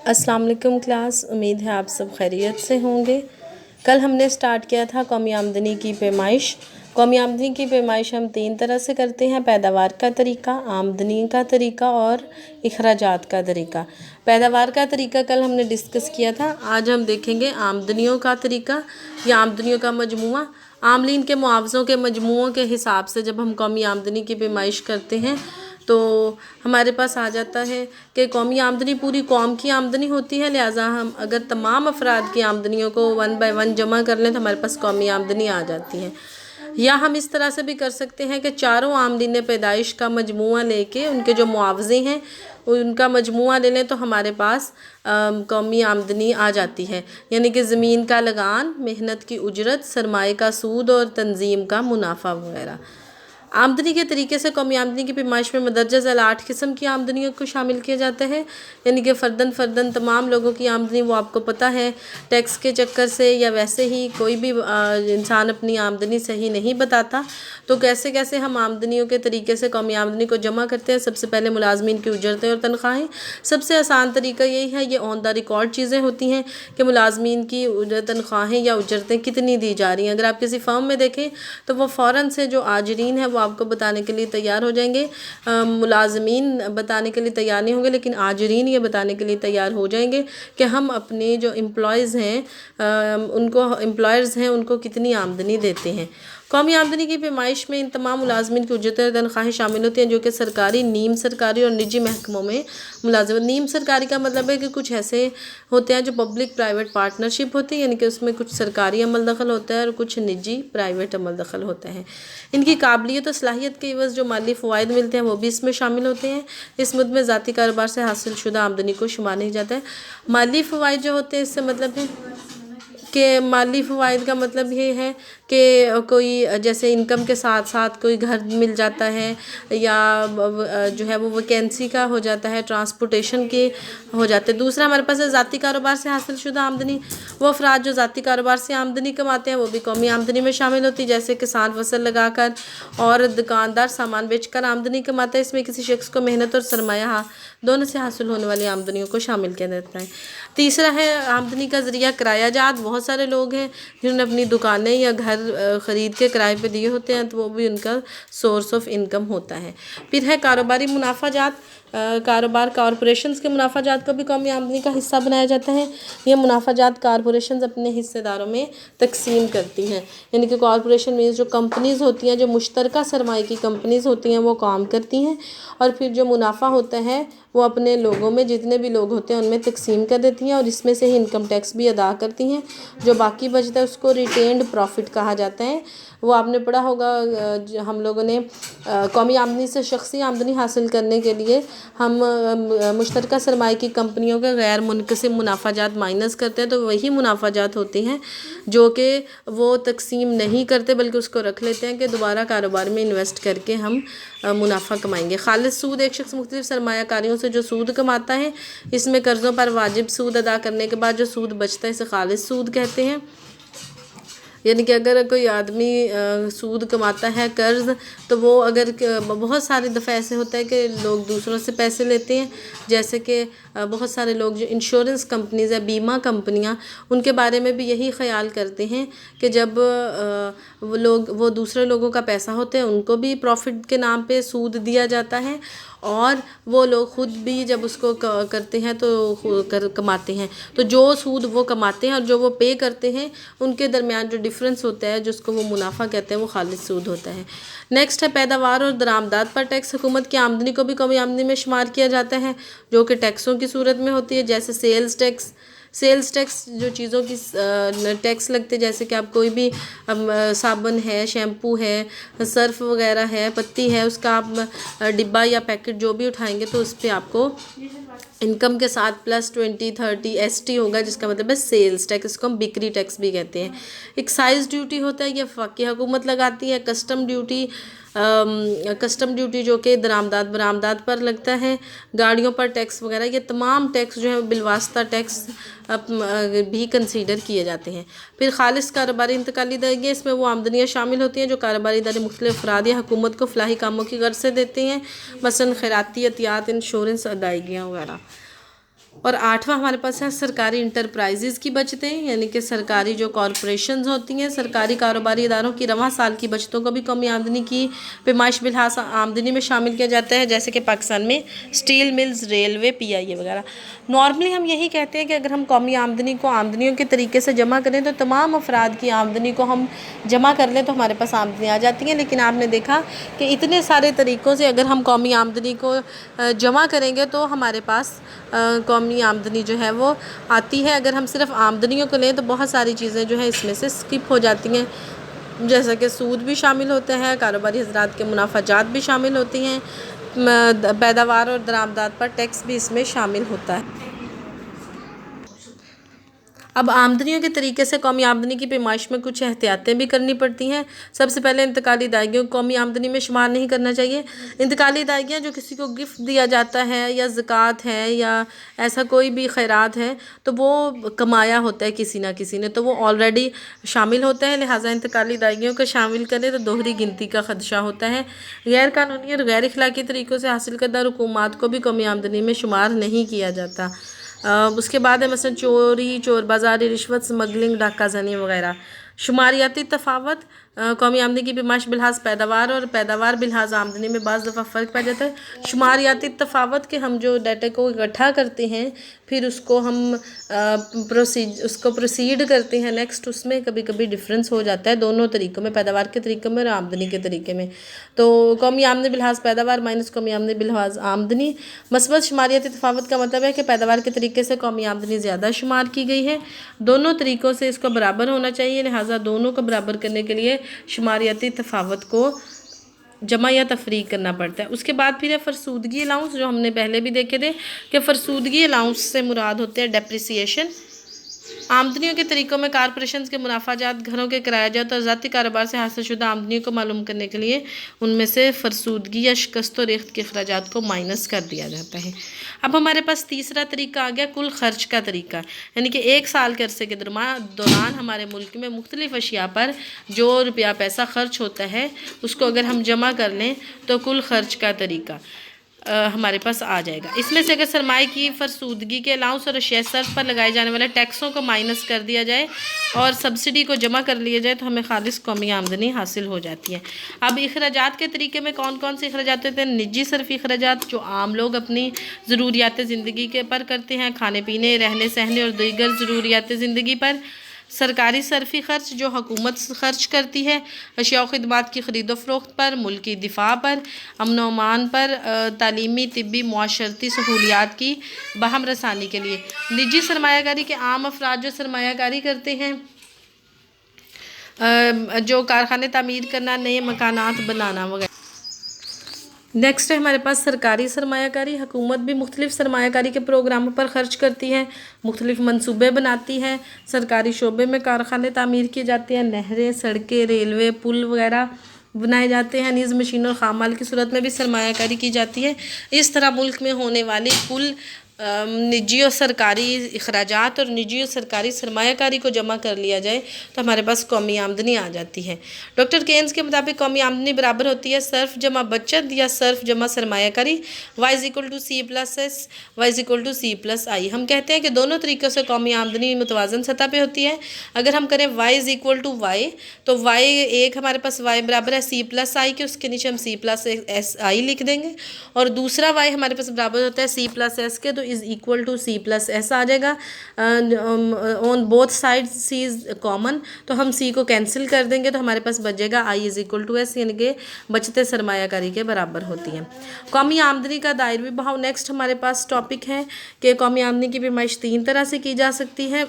अस्सलाम वालेकुम क्लास। उम्मीद है आप सब खैरियत से होंगे। कल हमने स्टार्ट किया था कौमी आमदनी की पैमाइश। कौमी आमदनी की पैमाइश हम 3 तरह से करते हैं: पैदावार का तरीका, आमदनी का तरीका और अखराजात का तरीका। पैदावार का तरीका कल हमने डिस्कस किया था। आज हम देखेंगे आमदनियों का तरीका या आमदनियों का मजमुआ। आमलीन के मुआवज़ों के मजमुओं के हिसाब से जब हम कौमी आमदनी की पैमाइश करते हैं तो हमारे पास आ जाता है कि कौमी आमदनी पूरी कौम की आमदनी होती है। लिहाजा हम अगर तमाम अफराद की आमदनियों को 1 बाय 1 जमा कर लें तो हमारे पास कौमी आमदनी आ जाती है। या हम इस तरह से भी कर सकते हैं कि चारों आमदीन पैदाइश का मजमुआ लेके उनके जो मुआवजे हैं उनका मजमुआ ले लें तो हमारे पास कौमी आमदनी आ जाती है। यानी कि ज़मीन का लगान, मेहनत की उजरत, सरमाए का सूद और तंजीम का मुनाफा वगैरह। आमदनी के तरीके से कौमी आमदनी की पैमाइश में मदरजा ज़ैल 8 किस्म की आमदनियों को शामिल किया जाता है। यानी कि फ़र्दन तमाम लोगों की आमदनी वो आपको पता है। टैक्स के चक्कर से या वैसे ही कोई भी इंसान अपनी आमदनी सही नहीं बताता। तो कैसे कैसे हम आमदनियों के तरीके से कौमी आमदनी को जमा करते हैं। सबसे पहले मुलाजमीन की उजरतें और तनख्वाहें। सबसे आसान तरीका यही है, ये ऑन द रिकॉर्ड चीज़ें होती हैं कि मुलाजमीन की तनख्वाहें या उजरतें कितनी दी जा रही हैं। अगर आप किसी फर्म में देखें तो वो फ़ौरन से जो आजरीन है वो आपको बताने के लिए तैयार हो जाएंगे। मुलाजमीन बताने के लिए तैयार नहीं होंगे, लेकिन आजरीन ये बताने के लिए तैयार हो जाएंगे कि हम अपने जो एम्प्लॉयज़ हैं उनको कितनी आमदनी देते हैं। कौमी आमदनी की पैमाइश में इन तमाम मुलाजमीन की उजरतें और तनख्वाहें शामिल होती हैं जो कि सरकारी, नीम सरकारी और निजी महकमों में मुलाजिम। नीम सरकारी का मतलब है कि कुछ ऐसे होते हैं जो पब्लिक प्राइवेट पार्टनरशिप होती है, यानी कि उसमें कुछ सरकारी अमल दखल होता है और कुछ निजी प्राइवेट अमल दखल होता है। इनकी काबिलियत और सलाहियत के एवज़ जो माली फ़वाइद मिलते हैं वो भी इसमें शामिल होते हैं। इस मुद्दे में ज़ाती कारोबार से हासिल शुदा आमदनी को शुमार नहीं जाता है। माली फ़वाइद जो होते हैं इससे मतलब है कि माली फ़वाइद का मतलब ये है कि कोई जैसे इनकम के साथ साथ कोई घर मिल जाता है या जो है वो वैकेंसी का हो जाता है, ट्रांसपोर्टेशन के हो जाते हैं। दूसरा हमारे पास है ज़ाती कारोबार से हासिल शुदा आमदनी। वो अफराद जो ज़ाती कारोबार से आमदनी कमाते हैं वो भी कौमी आमदनी में शामिल होती है। जैसे किसान फसल लगाकर और दुकानदार सामान बेचकर आमदनी कमाता है। इसमें किसी शख्स को मेहनत और सरमाया दोनों से हासिल होने वाली आमदनियों को शामिल किया जाता है। तीसरा है आमदनी का ज़रिया किरायाजात। बहुत सारे लोग हैं जिन्होंने अपनी दुकानें या घर ख़रीद के किराए पे दिए होते हैं, तो वो भी उनका सोर्स ऑफ इनकम होता है। फिर है कारोबारी मुनाफाजात। कारोबार कॉरपोरेशंस के मुनाफाजात को भी कौमी आमदनी का हिस्सा बनाया जाता है। ये मुनाफाजात कॉरपोरेशंस अपने हिस्सेदारों में तकसीम करती हैं। यानी कि कॉरपोरेशन में जो कंपनीज़ होती हैं, जो मुश्तरका सरमाए की कंपनीज़ होती हैं वो काम करती हैं और फिर जो मुनाफा होता है वो अपने लोगों में, जितने भी लोग होते हैं उनमें तकसीम कर देती हैं और इसमें से ही इनकम टैक्स भी अदा करती हैं। जो बाकी बचता है उसको रिटेन्ड प्रॉफिट कहा जाता है। वो आपने पढ़ा होगा, हम लोगों ने कौमी आमदनी से शख्सी आमदनी हासिल करने के लिए हम मुश्तरका सरमाए की कंपनियों के गैर मुनक़सिम मुनाफाजात माइनस करते हैं। तो वही मुनाफाजात होते हैं जो कि वो तकसीम नहीं करते बल्कि उसको रख लेते हैं कि दोबारा कारोबार में इन्वेस्ट करके हम मुनाफा कमाएंगे। खालिस सूद, एक शख्स मुख्तलिफ सरमायाकारियों से जो सूद कमाता है, इसमें कर्ज़ों पर वाजिब सूद अदा करने के बाद जो सूद बचता है इसे खालिस सूद कहते हैं। यानी कि अगर कोई आदमी सूद कमाता है कर्ज़, तो वो अगर बहुत सारे दफ़े ऐसे होता है कि लोग दूसरों से पैसे लेते हैं। जैसे कि बहुत सारे लोग जो इंश्योरेंस कंपनीज़ है, बीमा कंपनियां, उनके बारे में भी यही ख्याल करते हैं कि जब वो दूसरे लोगों का पैसा होता है उनको भी प्रॉफिट के नाम पे सूद दिया जाता है और वो लोग ख़ुद भी जब उसको करते हैं तो कमाते हैं। तो जो सूद वो कमाते हैं और जो वो पे करते हैं उनके दरमियान जो डिफरेंस होता है, जिसको वो मुनाफा कहते हैं, वो खालिस सूद होता है। नेक्स्ट है पैदावार और दरामदात पर टैक्स। हुकूमत की आमदनी को भी कौमी आमदनी में शुमार किया जाता है जो कि टैक्सों की सूरत में होती है। जैसे सेल्स टैक्स जो चीज़ों की टैक्स लगते हैं, जैसे कि आप कोई भी साबुन है, शैम्पू है, सर्फ वगैरह है, पत्ती है, उसका आप डिब्बा या पैकेट जो भी उठाएंगे तो उस पर आपको इनकम के साथ +20, 30 ST होगा, जिसका मतलब है सेल्स टैक्स। इसको हम बिक्री टैक्स भी कहते हैं। एक्साइज ड्यूटी होता है, ये वफाकी हुकूमत लगाती है। कस्टम ड्यूटी जो कि बरामदात पर लगता है। गाड़ियों पर टैक्स वगैरह, ये तमाम टैक्स जो है बिलवास्ता टैक्स भी कंसीडर किए जाते हैं। फिर खालिस कारोबारी इंतकाली दरिए, इसमें वो आमदनियाँ शामिल होती हैं जो कारोबारी इदारे मुख्तलिफ अफराद या हुकूमत को फलाही कामों की गर्ज से देते हैं, मसलन खैराती, अतियात, इंश्योरेंस, अदायगियाँ वगैरह। और 8वां हमारे पास है सरकारी इंटरप्राइजेज़ की बचतें, यानी कि सरकारी जो कॉरपोरेशंस होती हैं, सरकारी कारोबारी इदारों की रवां साल की बचतों को भी कौमी आमदनी की पैमाइश बिलहाज आमदनी में शामिल किया जाता है, जैसे कि पाकिस्तान में स्टील मिल्स, रेलवे, PIA वगैरह। नॉर्मली हम यही कहते हैं कि अगर हम कौमी आमदनी को आमदनियों के तरीके से जमा करें तो तमाम अफराद की आमदनी को हम जमा कर लें तो हमारे पास आमदनी आ जाती है। लेकिन आपने देखा कि इतने सारे तरीक़ों से अगर हम कौमी आमदनी को जमा करेंगे तो हमारे पास कौमी आमदनी जो है वो आती है। अगर हम सिर्फ आमदनियों को लें तो बहुत सारी चीज़ें जो है इसमें से स्किप हो जाती हैं, जैसा कि सूद भी शामिल होते हैं, कारोबारी हज़रात के मुनाफाजात भी शामिल होती हैं, पैदावार और दरामदात पर टैक्स भी इसमें शामिल होता है। अब आमदनियों के तरीके से कौमी आमदनी की पैमाइश में कुछ एहतियातें भी करनी पड़ती हैं। सबसे पहले इंतकाली अदायगियों को कौमी आमदनी में शुमार नहीं करना चाहिए। इंतकाली अदायगियाँ जो किसी को गिफ्ट दिया जाता है या ज़कात है या ऐसा कोई भी खैरात है तो वो कमाया होता है किसी ना किसी ने, तो वो ऑलरेडी शामिल होता है। लिहाजा इंतकाली अदायगियों को शामिल करें तो दोहरी गिनती का खदशा होता है। गैर कानूनी और गैर अखलाकी तरीक़ों से हासिल करदा रकूमात को भी कौमी आमदनी में शुमार नहीं किया जाता। उसके बाद है मसलन चोरी, चोर बाज़ारी, रिश्वत, स्मगलिंग, डाका ज़नी वगैरह। शुमारियाती तफावत कौमी आमदनी की पैमाइश बिलहाज पैदावार और पैदावार बिलहाज आमदनी में बाज़ दफ़ा फ़र्क पड़ जाता है। शुमारियाती तफावत के हम जो डाटा को इकट्ठा करते हैं फिर उसको हम प्रोसीड करते हैं नेक्स्ट, उसमें कभी कभी डिफरेंस हो जाता है दोनों तरीक़ों में, पैदावार के तरीक़े में और आमदनी के तरीके में। तो कौमी आमदनी बिलहाज पैदावार माइनस कौमी आमदनी बिलहाज आमदनी। मस्बत शुमारियाती तफावत का मतलब है कि पैदावार के तरीके से कौमी आमदनी ज़्यादा शुमार की गई है, दोनों तरीक़ों से इसको बराबर होना चाहिए। लिहाजा दोनों को बराबर करने के लिए शुमारियाती तफावत को जमा या तफरीक करना पड़ता है। उसके बाद फिर है फरसूदगी अलाउंस, जो हमने पहले भी देखे थे कि फरसूदगी अलाउंस से मुराद होते हैं डेप्रिसिएशन। आमदनियों के तरीक़ों में कारपोरेशन के मुनाफाजात, घरों के किरायाजात और ज़ाती कारोबार से हासिल शुदा आमदनियों को मालूम करने के लिए उनमें से फरसूदगी या शिकस्त और रेख्त के अखराजात को माइनस कर दिया जाता है। अब हमारे पास तीसरा तरीका आ गया कुल खर्च का तरीका, यानी कि एक साल के अरसे के दौरान हमारे मुल्क में मुख्तलिफ़ अशिया पर जो रुपया पैसा खर्च होता है उसको अगर हम जमा कर लें तो कुल खर्च का तरीका हमारे पास आ जाएगा। इसमें से अगर सरमाए की फरसूदगी के अलाउंस और अशिया सर्फ पर लगाए जाने वाले टैक्सों को माइनस कर दिया जाए और सब्सिडी को जमा कर लिया जाए तो हमें खालिस कौमी आमदनी हासिल हो जाती है। अब अखराजात के तरीके में कौन कौन से अखराजात होते हैं? निजी सरफी अखराजात जो आम लोग अपनी ज़रूरियात ज़िंदगी के पर करते हैं, खाने पीने, रहने सहने और दीगर ज़रूरियात ज़िंदगी पर। सरकारी सरफी खर्च जो हुकूमत खर्च करती है अशिया खिदमात की ख़रीदो फ़रोख्त पर, मुल्की दिफा पर, अमन व अमान पर, तालीमी, तिब्बी, मुआशरती सहूलियात की बहम रसानी के लिए। निजी सरमायाकारी के आम अफराद जो सरमायाकारी करते हैं, जो कारखाने तामीर करना, नए मकानात बनाना वगैरह। नेक्स्ट है हमारे पास सरकारी सरमायाकारी। हुकूमत भी मुख्तलिफ़ सरमायाकारी के प्रोग्रामों पर ख़र्च करती है, मुख्तलिफ़ मनसूबे बनाती है। सरकारी शोबे में कारखाने तामीर किए जाते हैं, नहरें, सड़कें, रेलवे, पुल वगैरह बनाए जाते हैं। नीज़ मशीन और खामाल की सूरत में भी सरमायाकारी की जाती है। इस तरह मुल्क में होने वाली कुल निजी और सरकारी अखराजात और निजी और सरकारी सरमायाकारी को जमा कर लिया जाए तो हमारे पास कौमी आमदनी आ जाती है। डॉक्टर केन्स के मुताबिक कौमी आमदनी बराबर होती है सर्फ जमा बचत या सर्फ जमा सरमायाकारी, Y=C+S, Y=C+I। हम कहते हैं कि दोनों तरीक़ों से कौमी आमदनी मुतवाज़न सतह पे होती है। अगर हम करें Y=Y तो Y एक हमारे पास Y बराबर है C+I के, उसके नीचे हम C+SI लिख देंगे, और दूसरा Y हमारे पास बराबर होता है C+S के, तो C+S आ जाएगा। On both side C is common, तो हम C को कैंसिल कर देंगे तो हमारे पास बचेगा I=S, यानी कि बचतें सरमायाकारी के बराबर होती हैं। कौमी आमदनी का दायरवी बहाव नेक्स्ट हमारे पास टॉपिक है कि कौमी आमदनी की पैमाइश 3 तरह से की जा सकती है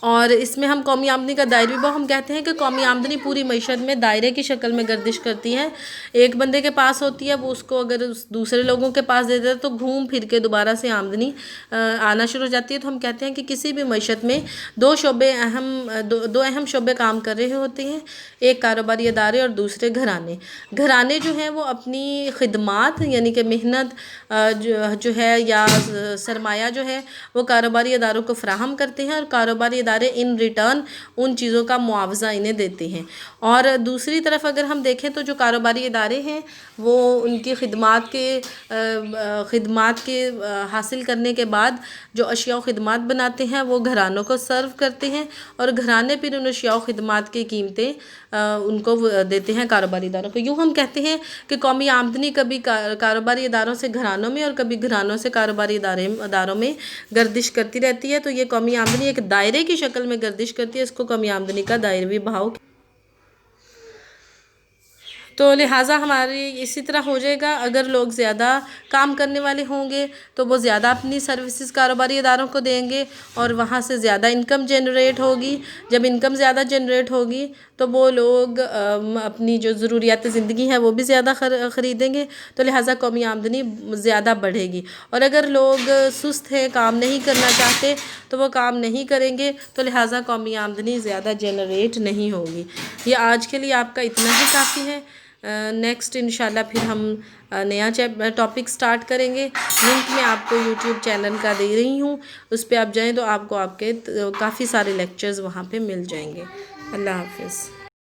और इसमें हम कौमी आमदनी का दायरवी बहाव हम कहते हैं कि कौमी आमदनी पूरी मईशत में दायरे की शक्ल में गर्दिश करती है। एक बंदे के पास होती है, वो उसको अगर उस दूसरे लोगों के पास दे देता है तो घूम फिर के दोबारा से आमदनी आना शुरू हो जाती है। तो हम कहते हैं कि किसी भी मईशत में दो अहम शोबे काम कर रहे होते हैं, एक कारोबारी अदारे और दूसरे घराने। घराने जो हैं वो अपनी खिदमात यानी कि मेहनत जो है या सरमाया जो है वो कारोबारी अदारों को फ़राहम करते हैं और कारोबारी इदारे इन रिटर्न उन चीज़ों का मुआवजा इन्हें देते हैं। और दूसरी तरफ अगर हम देखें तो जो कारोबारी इदारे हैं वो उनकी खिदमात के हासिल करने के बाद जो अशिया व खिदमात बनाते हैं वो घरानों को सर्व करते हैं, और घराने फिर उन अशिया व खिदमात की कीमतें उनको देते हैं कारोबारी इदारों को। यूँ हम कहते हैं कि कौमी आमदनी कभी कारोबारी इदारों से घरानों में और कभी घरानों से कारोबारी इदारों में गर्दिश करती रहती है। तो ये कौमी आमदनी एक दायरे की शक्ल में गर्दिश करती है, इसको कौमी आमदनी का दायरवी बहाव। तो लिहाजा हमारी इसी तरह हो जाएगा, अगर लोग ज़्यादा काम करने वाले होंगे तो वो ज़्यादा अपनी सर्विसेज कारोबारी इदारों को देंगे और वहाँ से ज़्यादा इनकम जनरेट होगी। जब इनकम ज़्यादा जनरेट होगी तो वो लोग अपनी जो ज़रूरियात ज़िंदगी है वो भी ज़्यादा ख़रीदेंगे, तो लिहाजा कौमी आमदनी ज़्यादा बढ़ेगी। और अगर लोग सुस्त हैं, काम नहीं करना चाहते, तो वो काम नहीं करेंगे, तो लिहाजा कौमी आमदनी ज़्यादा जनरेट नहीं होगी। ये आज के लिए आपका इतना ही काफ़ी है। नेक्स्ट इंशाल्लाह फिर हम नया टॉपिक स्टार्ट करेंगे। लिंक मैं आपको यूट्यूब चैनल का दे रही हूँ, उस पर आप जाएँ तो आपको आपके काफ़ी सारे लेक्चर्स वहाँ पे मिल जाएंगे। अल्लाह हाफिज़।